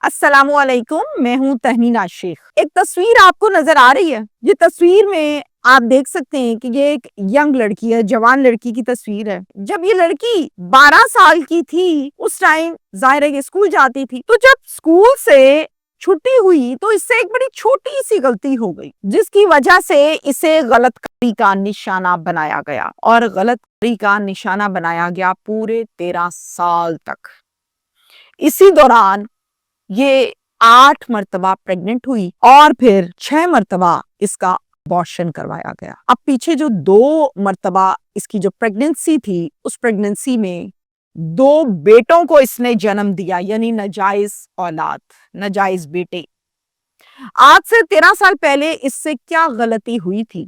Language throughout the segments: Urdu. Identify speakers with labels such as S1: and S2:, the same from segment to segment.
S1: السلام علیکم، میں ہوں تہمینہ شیخ۔ ایک تصویر آپ کو نظر آ رہی ہے؟ یہ تصویر میں آپ دیکھ سکتے ہیں کہ یہ ایک ینگ لڑکی ہے، جوان لڑکی کی تصویر ہے۔ جب یہ لڑکی 12 سال کی تھی اس ٹائم ظاہر ہے یہ اسکول جاتی تھی، تو جب اسکول سے چھٹی ہوئی تو اس سے ایک بڑی چھوٹی سی غلطی ہو گئی، جس کی وجہ سے اسے غلط کاری کا نشانہ بنایا گیا، اور غلط کاری کا نشانہ بنایا گیا پورے 13 سال تک۔ اسی دوران یہ 8 مرتبہ پریگننٹ ہوئی اور پھر 6 مرتبہ اس کا ابارشن کروایا گیا۔ اب پیچھے جو 2 مرتبہ اس کی جو پریگننسی تھی، اس پریگننسی میں 2 بیٹوں کو اس نے جنم دیا، یعنی ناجائز اولاد، ناجائز بیٹے۔ آج سے 13 سال پہلے اس سے کیا غلطی ہوئی تھی؟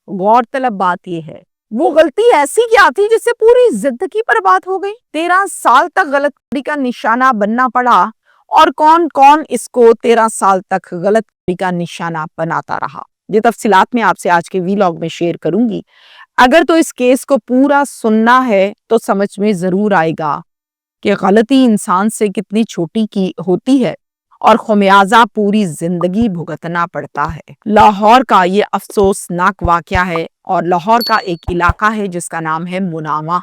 S1: غور طلب بات یہ ہے، وہ غلطی ایسی کیا تھی جس سے پوری زندگی برباد ہو گئی؟ 13 سال تک غلط کاری کا نشانہ بننا پڑا، اور کون کون اس کو 13 سال تک غلط کاری کا نشانہ بناتا رہا؟ یہ تفصیلات میں آپ سے آج کے ویلاگ میں شیئر کروں گی۔ اگر تو اس کیس کو پورا سننا ہے تو سمجھ میں ضرور آئے گا کہ غلطی انسان سے کتنی چھوٹی کی ہوتی ہے اور خمیازہ پوری زندگی بھگتنا پڑتا ہے۔ لاہور کا یہ افسوسناک واقعہ ہے، اور لاہور کا ایک علاقہ ہے جس کا نام ہے مناوا،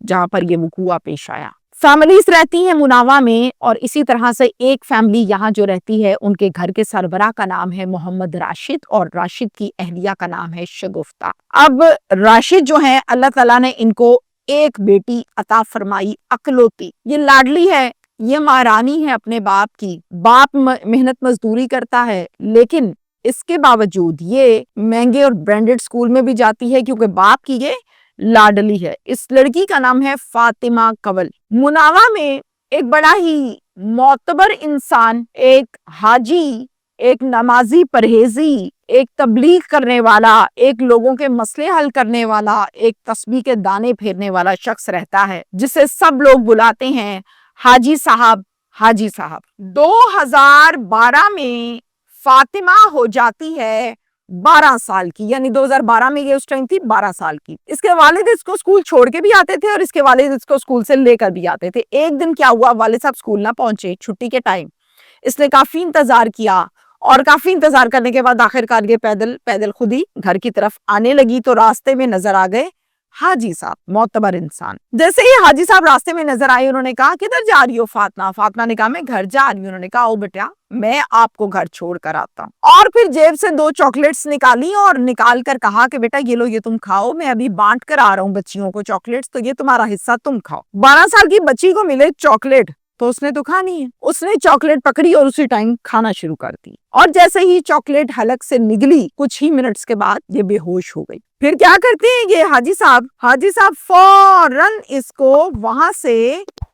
S1: جہاں پر یہ وقوع پیش آیا۔ فیملیز رہتی ہیں مناوا میں، اور اسی طرح سے ایک فیملی یہاں جو رہتی ہے ان کے گھر کے سربراہ کا نام ہے محمد راشد، اور راشد کی اہلیہ کا نام ہے شگفتہ۔ اب راشد جو ہیں، اللہ تعالیٰ نے ان کو ایک بیٹی عطا فرمائی، اکلوتی۔ یہ لاڈلی ہے، یہ مہارانی ہے اپنے باپ کی۔ باپ محنت مزدوری کرتا ہے، لیکن اس کے باوجود یہ مہنگے اور برانڈڈ اسکول میں بھی جاتی ہے کیونکہ باپ کی یہ لاڈلی ہے۔ اس لڑکی کا نام ہے فاطمہ کنول۔ مناوا میں ایک بڑا ہی معتبر انسان، ایک حاجی، ایک نمازی پرہیزی، ایک تبلیغ کرنے والا، ایک لوگوں کے مسئلے حل کرنے والا، ایک تسبیح کے دانے پھیرنے والا شخص رہتا ہے، جسے سب لوگ بلاتے ہیں حاجی صاحب، حاجی صاحب۔ 2012 میں فاطمہ ہو جاتی ہے 12 سال کی، یعنی 2012 میں یہ اس ٹائم تھی 12 سال کی۔ اس کے والد اس کو اسکول چھوڑ کے بھی آتے تھے، اور اس کے والد اس کو اسکول سے لے کر بھی آتے تھے۔ ایک دن کیا ہوا، والد صاحب اسکول نہ پہنچے چھٹی کے ٹائم۔ اس نے کافی انتظار کیا، اور کافی انتظار کرنے کے بعد آخرکار یہ پیدل خود ہی گھر کی طرف آنے لگی، تو راستے میں نظر آ گئے حاجی صاحب، معتبر انسان۔ جیسے ہی حاجی صاحب راستے میں نظر آئے، انہوں نے کہا کدھر جا رہی ہو فاطمہ؟ فاطمہ نے کہا میں گھر جا رہی ہوں۔ انہوں نے کہا او بیٹا، میں آپ کو گھر چھوڑ کر آتا ہوں۔ اور پھر جیب سے 2 چاکلیٹس نکالی، اور نکال کر کہا کہ بیٹا یہ لو، یہ تم کھاؤ، میں ابھی بانٹ کر آ رہا ہوں بچیوں کو چاکلیٹس، تو یہ تمہارا حصہ تم کھاؤ۔ 12 سال کی بچی کو ملے چاکلیٹ تو اس نے تو کھانی ہے۔ اس نے چاکلیٹ پکڑی اور اسی ٹائم کھانا شروع کر دی، اور جیسے ہی چاکلیٹ حلق سے نگلی، کچھ ہی منٹس کے بعد یہ بے ہوش ہو گئی۔ پھر کیا کرتے ہیں یہ حاجی صاحب فوراً اس کو وہاں سے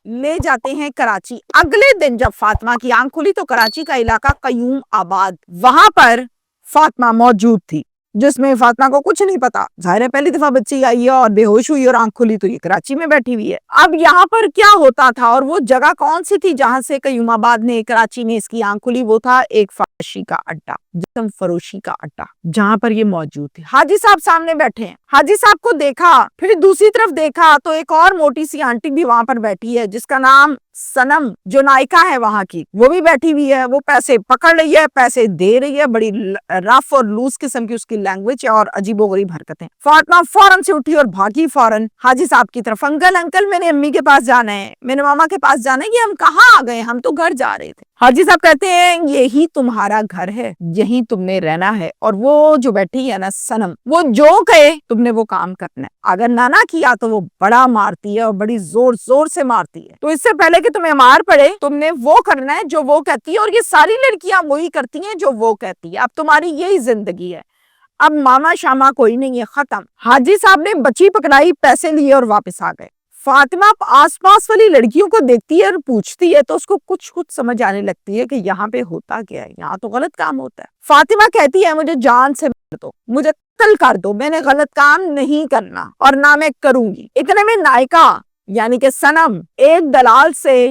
S1: لے جاتے ہیں کراچی۔ اگلے دن جب فاطمہ کی آنکھ کھلی تو کراچی کا علاقہ قیوم آباد، وہاں پر فاطمہ موجود تھی، جس میں فاطمہ کو کچھ نہیں پتا۔ ظاہر ہے پہلی دفعہ بچی آئی ہے اور بے ہوش ہوئی اور آنکھ کھلی تو یہ کراچی میں بیٹھی ہوئی ہے۔ اب یہاں پر کیا ہوتا تھا، اور وہ جگہ کون سی تھی جہاں سے قیوم آباد میں کراچی میں اس کی آنکھ کھلی؟ وہ تھا ایک فروشی کا اڈا، جسم فروشی کا اڈا، جہاں پر یہ موجود تھی۔ حاجی صاحب سامنے بیٹھے ہیں، حاجی صاحب کو دیکھا، پھر دوسری طرف دیکھا تو ایک اور موٹی سی آنٹی بھی وہاں پر بیٹھی ہے، جس کا نام سنم، جو نائکا ہے وہاں کی، وہ بھی بیٹھی ہوئی ہے۔ وہ پیسے پکڑ رہی ہے، پیسے دے رہی ہے، بڑی رف اور لوز قسم کی اس کی لینگویج ہے اور عجیب و غریب حرکتیں۔ فاطمہ فوراً سے اٹھی اور بھاگی فوراً حاجی صاحب کی طرف۔ انکل میں نے امی کے پاس جانا ہے، میں نے ماما کے پاس جانا ہے، یہ ہم کہاں آ گئے، ہم تو گھر جا رہے تھے۔ حاجی صاحب کہتے ہیں یہی تمہارا گھر ہے، یہی تم نے رہنا ہے، اور وہ جو بیٹھی ہے نا سنم، وہ جو کہے تم نے وہ کام کرنا ہے، اگر نہ کیا تو وہ بڑا مارتی ہے اور بڑی زور سے مارتی ہے۔ تو اس سے پہلے کہ تمہیں مار پڑے، تم نے وہ کرنا ہے جو وہ کہتی ہے، اور یہ ساری لڑکیاں وہی کرتی ہیں جو وہ کہتی ہے۔ اب تمہاری یہی زندگی ہے، اب ماما شاما کوئی نہیں ہے، ختم۔ حاجی صاحب نے بچی پکڑائی، پیسے لیے اور واپس آ گئے۔ فاطمہ آس پاس والی لڑکیوں کو دیکھتی ہے اور پوچھتی ہے تو اس کو کچھ سمجھ آنے لگتی ہے کہ یہاں پہ ہوتا کیا ہے، یہاں تو غلط کام ہوتا ہے۔ فاطمہ کہتی ہے مجھے جان سے مار دو، مجھے قتل کر دو، میں نے غلط کام نہیں کرنا اور نہ میں کروں گی۔ اتنے میں نائکا یعنی کہ سنم ایک دلال سے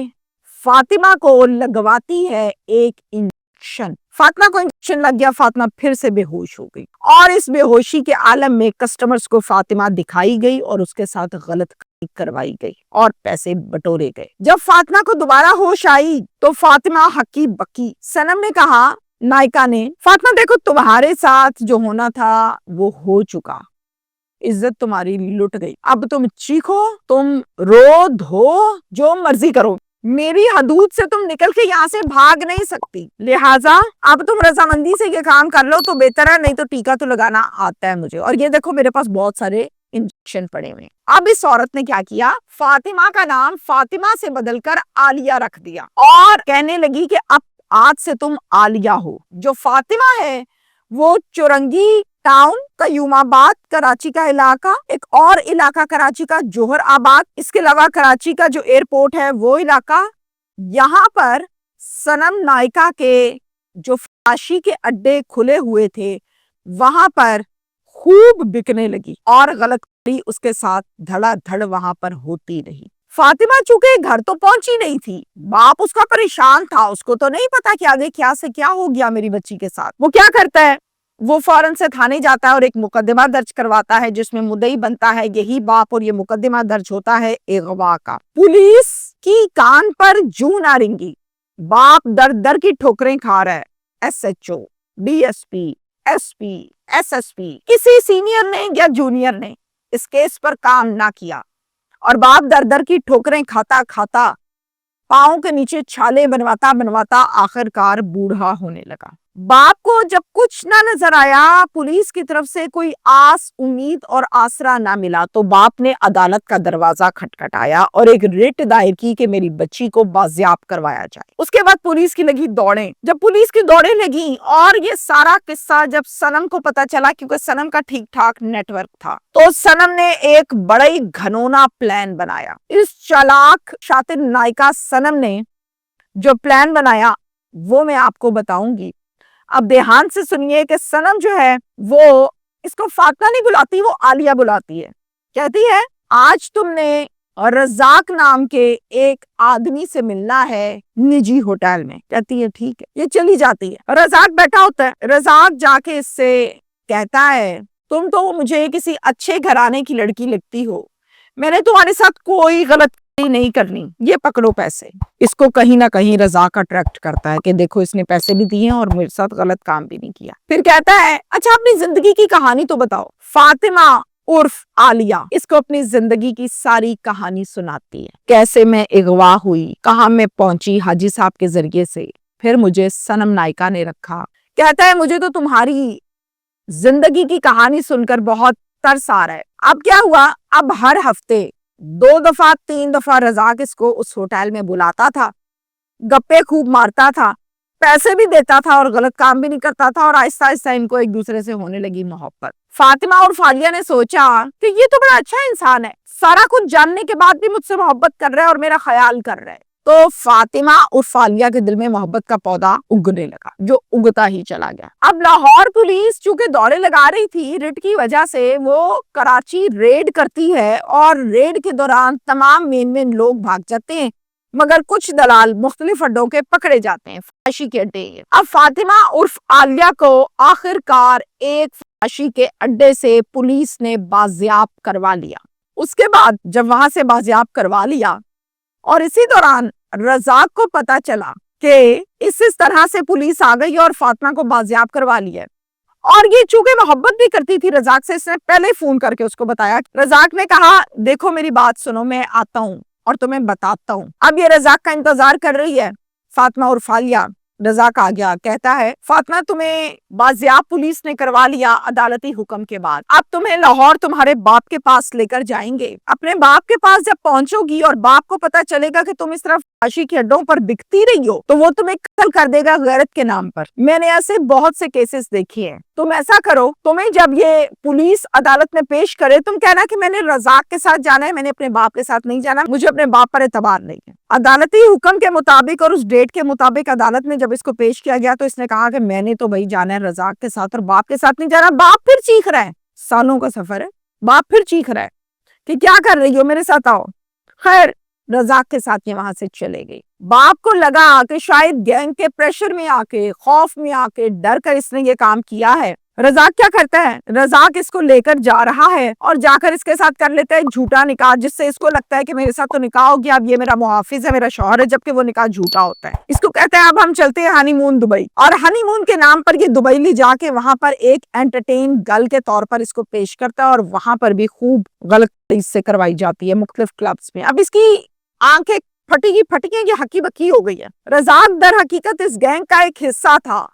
S1: فاطمہ کو لگواتی ہے ایک انجیکشن۔ فاطمہ کو انجیکشن لگ گیا، فاطمہ پھر سے بے ہوش ہو گئی، اور اس بے ہوشی کے عالم میں کسٹمرز کو فاطمہ دکھائی گئی اور اس کے ساتھ غلط کروائی گئی اور پیسے بٹورے گئے۔ جب فاطمہ کو دوبارہ ہوش آئی تو فاطمہ ہکی بکی۔ صنم نے کہا، نائکا نے، فاطمہ دیکھو تمہارے ساتھ جو ہونا تھا وہ ہو چکا، عزت تمہاری لٹ گئی، اب تم چیخو، تم رو دھو، جو مرضی کرو، میری حدود سے تم نکل کے یہاں سے بھاگ نہیں سکتی، لہٰذا اب تم رضامندی سے یہ کام کر لو تو بہتر ہے، نہیں تو ٹیکا تو لگانا آتا ہے مجھے، اور یہ دیکھو میرے پاس بہت سارے انجیکشن پڑے ہوئے۔ اب اس عورت نے کیا کیا، فاطمہ کا نام فاطمہ سے بدل کر عالیہ رکھ دیا اور کہنے لگی کہ اب آج سے تم عالیہ ہو۔ جو فاطمہ ہے وہ چورنگی ٹاؤن، قیوم آباد کراچی کا علاقہ، ایک اور علاقہ کراچی کا جوہر آباد، اس کے علاوہ کراچی کا جو ایئرپورٹ ہے وہ علاقہ، یہاں پر صنم نائکا کے جو فحاشی کے اڈے کھلے ہوئے تھے وہاں پر خوب بکنے لگی اور غلط کری اس کے ساتھ دھڑا دھڑ وہاں پر ہوتی رہی۔ فاطمہ چونکہ گھر تو پہنچی نہیں تھی، باپ اس کا پریشان تھا، اس کو تو نہیں پتا کہ آگے کیا سے کیا ہو گیا میری بچی کے ساتھ۔ وہ کیا کرتا ہے، وہ فوراً سے تھانے جاتا ہے اور ایک مقدمہ درج کرواتا ہے جس میں مدعی بنتا ہے یہی باپ، اور یہ مقدمہ درج ہوتا ہے اغوا کا۔ پولیس کی کان پر جوں نہ رنگی، باپ در در کی ٹھوکریں کھا رہا ہے، S H O, D S P, S P, S S P, کسی سینئر نے یا جونیئر نے اس کیس پر کام نہ کیا، اور باپ در در کی ٹھوکریں کھاتا کھاتا پاؤں کے نیچے چھالے بنواتا بنواتا آخر کار بوڑھا ہونے لگا۔ باپ کو جب کچھ نہ نظر آیا، پولیس کی طرف سے کوئی آس امید اور آسرا نہ ملا، تو باپ نے عدالت کا دروازہ کھٹکھٹایا اور ایک ریٹ دائر کی کہ میری بچی کو بازیاب کروایا جائے۔ اس کے بعد پولیس کی لگی دوڑیں، جب پولیس کی دوڑیں لگیں اور یہ سارا قصہ جب صنم کو پتا چلا، کیونکہ صنم کا ٹھیک ٹھاک نیٹ ورک تھا، تو صنم نے ایک بڑا ہی گھنونا پلان بنایا۔ اس چالاک شاطر نائکا صنم نے جو پلان بنایا وہ میں آپ کو بتاؤں گی۔ اب دھیان سے سنیے کہ صنم جو ہے وہ اس کو فاطمہ نہیں بلاتی، وہ عالیہ بلاتی ہے۔ کہتی ہے، آج تم نے رزاق نام کے ایک آدمی سے ملنا ہے نجی ہوٹل میں۔ کہتی ہے ٹھیک ہے، یہ چلی جاتی ہے۔ رزاق بیٹھا ہوتا ہے، رزاق جا کے اس سے کہتا ہے، تم تو مجھے کسی اچھے گھرانے کی لڑکی لگتی ہو، میں نے تمہارے ساتھ کوئی غلط نہیں کرنی، یہ پکڑو پیسے۔ اس کو کہیں نہ کہیں رزاق اٹریکٹ کرتا ہے کہ دیکھو اس نے پیسے بھی دیے اور میرے ساتھ غلط کام بھی نہیں کیا۔ پھر کہتا ہے، اچھا اپنی زندگی کی کہانی تو بتاؤ۔ فاطمہ عرف عالیہ اس کو اپنی زندگی کی ساری کہانی سناتی ہے، کیسے میں اغوا ہوئی، کہاں میں پہنچی حاجی صاحب کے ذریعے سے، پھر مجھے صنم نائکا نے رکھا۔ کہتا ہے مجھے تو تمہاری زندگی کی کہانی سن کر بہت ترس آ رہا ہے۔ اب کیا ہوا، اب ہر ہفتے 2 دفعہ 3 دفعہ رزاق اس کو اس ہوٹل میں بلاتا تھا، گپے خوب مارتا تھا، پیسے بھی دیتا تھا اور غلط کام بھی نہیں کرتا تھا، اور آہستہ آہستہ ان کو ایک دوسرے سے ہونے لگی محبت۔ فاطمہ اور فالیہ نے سوچا کہ یہ تو بڑا اچھا انسان ہے، سارا کچھ جاننے کے بعد بھی مجھ سے محبت کر رہا ہے اور میرا خیال کر رہا ہے۔ تو فاطمہ اور فالیہ کے دل میں محبت کا پودا اگنے لگا، جو اگتا ہی چلا گیا۔ اب لاہور پولیس چونکہ دورے لگا رہی تھی، ریڈ کی وجہ سے وہ کراچی ریڈ کرتی ہے، اور ریڈ کے دوران تمام مین لوگ بھاگ جاتے ہیں، مگر کچھ دلال مختلف اڈوں کے پکڑے جاتے ہیں، فحاشی کے اڈے۔ اب فاطمہ عرف عالیہ کو آخر کار ایک فحاشی کے اڈے سے پولیس نے بازیاب کروا لیا۔ اس کے بعد جب وہاں سے بازیاب کروا لیا، اور اسی دوران رزاق کو پتا چلا کہ اس طرح سے پولیس آ گئی اور فاطمہ کو بازیاب کروا لیا، اور یہ چونکہ محبت بھی کرتی تھی رزاق سے، اس نے پہلے فون کر کے اس کو بتایا۔ رزاق نے کہا، دیکھو میری بات سنو، میں آتا ہوں اور تمہیں بتاتا ہوں۔ اب یہ رزاق کا انتظار کر رہی ہے فاطمہ اور فالیہ۔ رزاق آ گیا، کہتا ہے، فاطمہ تمہیں بازیاب پولیس نے کروا لیا عدالتی حکم کے بعد، اب تمہیں لاہور تمہارے باپ کے پاس لے کر جائیں گے۔ اپنے باپ کے پاس جب پہنچو گی اور باپ کو پتا چلے گا کہ تم اس طرح فحاشی کے اڈوں پر بکتی رہی ہو، تو وہ تمہیں قتل کر دے گا غیرت کے نام پر۔ میں نے ایسے بہت سے کیسز دیکھے ہیں، تم ایسا کرو، تمہیں جب یہ پولیس عدالت میں پیش کرے، تم کہنا کہ میں نے رزاق کے ساتھ جانا ہے، میں نے اپنے باپ کے ساتھ نہیں جانا، مجھے اپنے باپ پر اعتبار نہیں ہے۔ عدالتی حکم کے مطابق اور اس ڈیٹ کے مطابق عدالت میں جب اس کو پیش کیا گیا تو اس نے کہا کہ میں نے تو بھائی جانا ہے رزاق کے ساتھ اور باپ کے ساتھ نہیں جانا۔ باپ پھر چیخ رہا ہے، سالوں کا سفر ہے، باپ پھر چیخ رہا ہے کہ کیا کر رہی ہو، میرے ساتھ آؤ۔ خیر رزاق کے ساتھ یہ وہاں سے چلے گئی۔ باپ کو لگا کہ شاید گینگ کے پریشر میں آ کے، خوف میں آ کے، ڈر کر اس نے یہ کام کیا ہے، رزاق کیا کرتا ہے؟ رزاق اس کو لے کر جا رہا ہے اور جا کر اس کے ساتھ کر لیتا ہے جھوٹا نکاح، جس سے اس کو لگتا ہے کہ میرے ساتھ تو نکاح ہو گیا، اب یہ میرا محافظ ہے، میرا شوہر ہے، جبکہ وہ نکاح جھوٹا ہوتا ہے۔ اس کو کہتا ہے اب ہم چلتے ہیں ہنی مون دبئی، اور ہنی مون کے نام پر یہ دبئی لے جا کے وہاں پر ایک انٹرٹین گرل کے طور پر اس کو پیش کرتا ہے، اور وہاں پر بھی خوب غلط اس سے کروائی جاتی ہے مختلف کلبز میں۔ اب اس کی آنکھیں پھٹی ہیں، یہ ہکی بکی ہو گئی ہے۔ رزاق در حقیقت اس گینگ کا ایک حصہ تھا،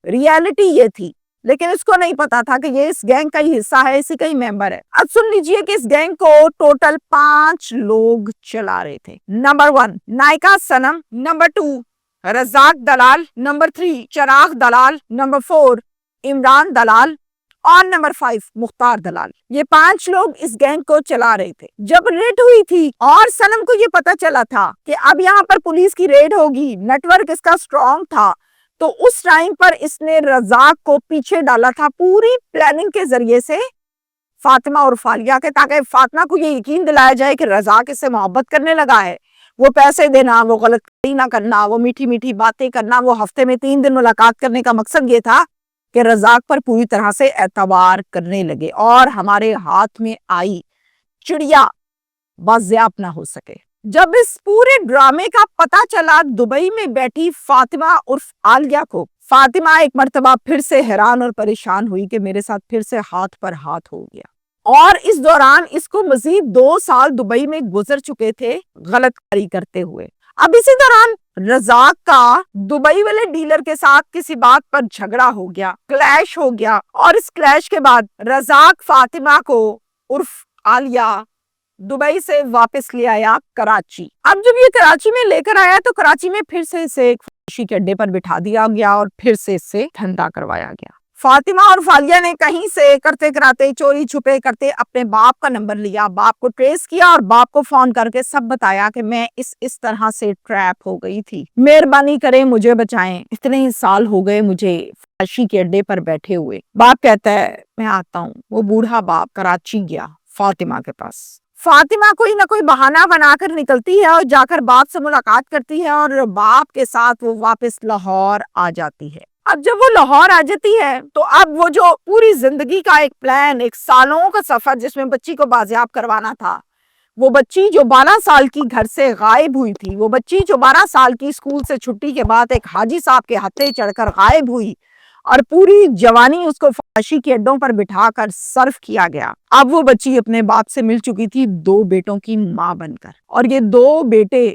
S1: ریالٹی یہ تھی، لیکن اس کو نہیں پتا تھا کہ یہ اس گینگ کا ہی حصہ ہے، اسی کا ہی ممبر ہے۔ اب سن لیجئے کہ اس گینگ کو ٹوٹل 5 لوگ چلا رہے تھے۔ نمبر 1 نائکا صنم، نمبر 2 رزاق دلال، نمبر 3 چراغ دلال، نمبر 4 عمران دلال، اور نمبر 5 مختار دلال۔ یہ 5 لوگ اس گینگ کو چلا رہے تھے۔ جب ریڈ ہوئی تھی اور صنم کو یہ پتا چلا تھا کہ اب یہاں پر پولیس کی ریڈ ہوگی، نیٹ ورک اس کا سٹرونگ تھا، تو اس ٹائم پر اس نے رزاق کو پیچھے ڈالا تھا پوری پلاننگ کے ذریعے سے فاطمہ اور فالیہ کے، تاکہ فاطمہ کو یہ یقین دلایا جائے کہ رزاق اس سے محبت کرنے لگا ہے، وہ پیسے دینا، وہ غلط نہ کرنا، وہ میٹھی میٹھی باتیں کرنا، وہ ہفتے میں 3 دن ملاقات کرنے کا مقصد یہ تھا کہ رزاق پر پوری طرح سے اعتبار کرنے لگے اور ہمارے ہاتھ میں آئی چڑیا بازیاب نہ ہو سکے۔ جب اس پورے ڈرامے کا پتا چلا دبئی میں بیٹھی فاطمہ عرف عالیہ کو، فاطمہ ایک مرتبہ پھر سے حیران اور پریشان ہوئی کہ میرے ساتھ پھر سے ہاتھ پر ہاتھ ہو گیا، اور اس دوران اس کو مزید 2 سال دبئی میں گزر چکے تھے غلط کاری کرتے ہوئے۔ اب اسی دوران رزاق کا دبئی والے ڈیلر کے ساتھ کسی بات پر جھگڑا ہو گیا، کلیش ہو گیا، اور اس کلیش کے بعد رزاق فاطمہ کو عرف عالیہ دبئی سے واپس لے آیا کراچی۔ اب جب یہ کراچی میں لے کر آیا تو کراچی میں پھر سے اسے ایک فحاشی کے اڈے پر بٹھا دیا گیا اور پھر سے اس سے دھندا کروایا گیا۔ فاطمہ اور فالیہ نے کہیں سے کرتے کراتے چوری چھپے کرتے اپنے باپ کا نمبر لیا، باپ کو ٹریس کیا اور باپ کو فون کر کے سب بتایا کہ میں اس طرح سے ٹریپ ہو گئی تھی، مہربانی کریں مجھے بچائیں، اتنے ہی سال ہو گئے مجھے فحاشی کے اڈے پر بیٹھے ہوئے۔ باپ کہتا ہے میں آتا ہوں۔ وہ بوڑھا باپ کراچی گیا فاطمہ کے پاس۔ فاطمہ کوئی نہ کوئی بہانہ بنا کر نکلتی ہے اور جا کر باپ سے ملاقات کرتی ہے، اور باپ کے ساتھ وہ واپس لاہور آ جاتی ہے۔ اب جب وہ لاہور آ جاتی ہے تو اب وہ جو پوری زندگی کا ایک پلان، ایک سالوں کا سفر جس میں بچی کو بازیاب کروانا تھا، وہ بچی جو 12 سال کی گھر سے غائب ہوئی تھی، وہ بچی جو 12 سال کی اسکول سے چھٹی کے بعد ایک حاجی صاحب کے ہتھے چڑھ کر غائب ہوئی، اور پوری جوانی اس کو فحاشی کے اڈوں پر بٹھا کر صرف کیا گیا، اب وہ بچی اپنے باپ سے مل چکی تھی 2 بیٹوں کی ماں بن کر، اور یہ 2 بیٹے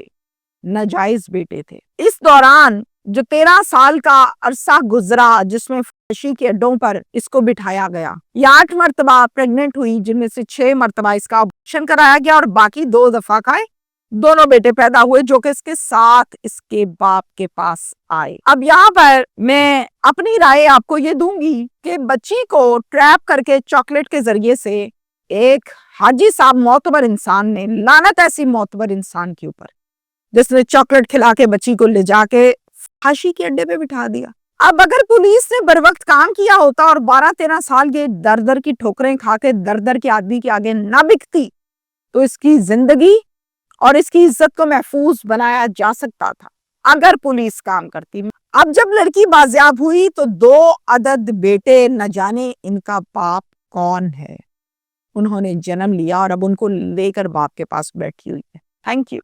S1: ناجائز بیٹے تھے۔ اس دوران جو 13 سال کا عرصہ گزرا جس میں فحاشی کے اڈوں پر اس کو بٹھایا گیا، یہ 8 مرتبہ پریگننٹ ہوئی، جن میں سے 6 مرتبہ اس کا آپریشن کرایا گیا، اور باقی 2 دفعہ کا دونوں بیٹے پیدا ہوئے جو کہ اس کے ساتھ اس کے باپ کے پاس آئے۔ اب یہاں پر میں اپنی رائے آپ کو یہ دوں گی کہ بچی کو ٹریپ کر کے چاکلیٹ کے ذریعے سے ایک حاجی صاحب معتبر انسان نے، لعنت ایسی معتبر انسان کے اوپر جس نے چاکلیٹ کھلا کے بچی کو لے جا کے فحاشی کے اڈے پہ بٹھا دیا۔ اب اگر پولیس نے بروقت کام کیا ہوتا اور 12-13 سال کے در کی ٹھوکریں کھا کے در کے آدمی کے آگے نہ بکتی تو اس کی زندگی اور اس کی عزت کو محفوظ بنایا جا سکتا تھا اگر پولیس کام کرتی۔ اب جب لڑکی بازیاب ہوئی تو 2 عدد بیٹے، نہ جانے ان کا باپ کون ہے، انہوں نے جنم لیا اور اب ان کو لے کر باپ کے پاس بیٹھی ہوئی ہے۔ Thank you.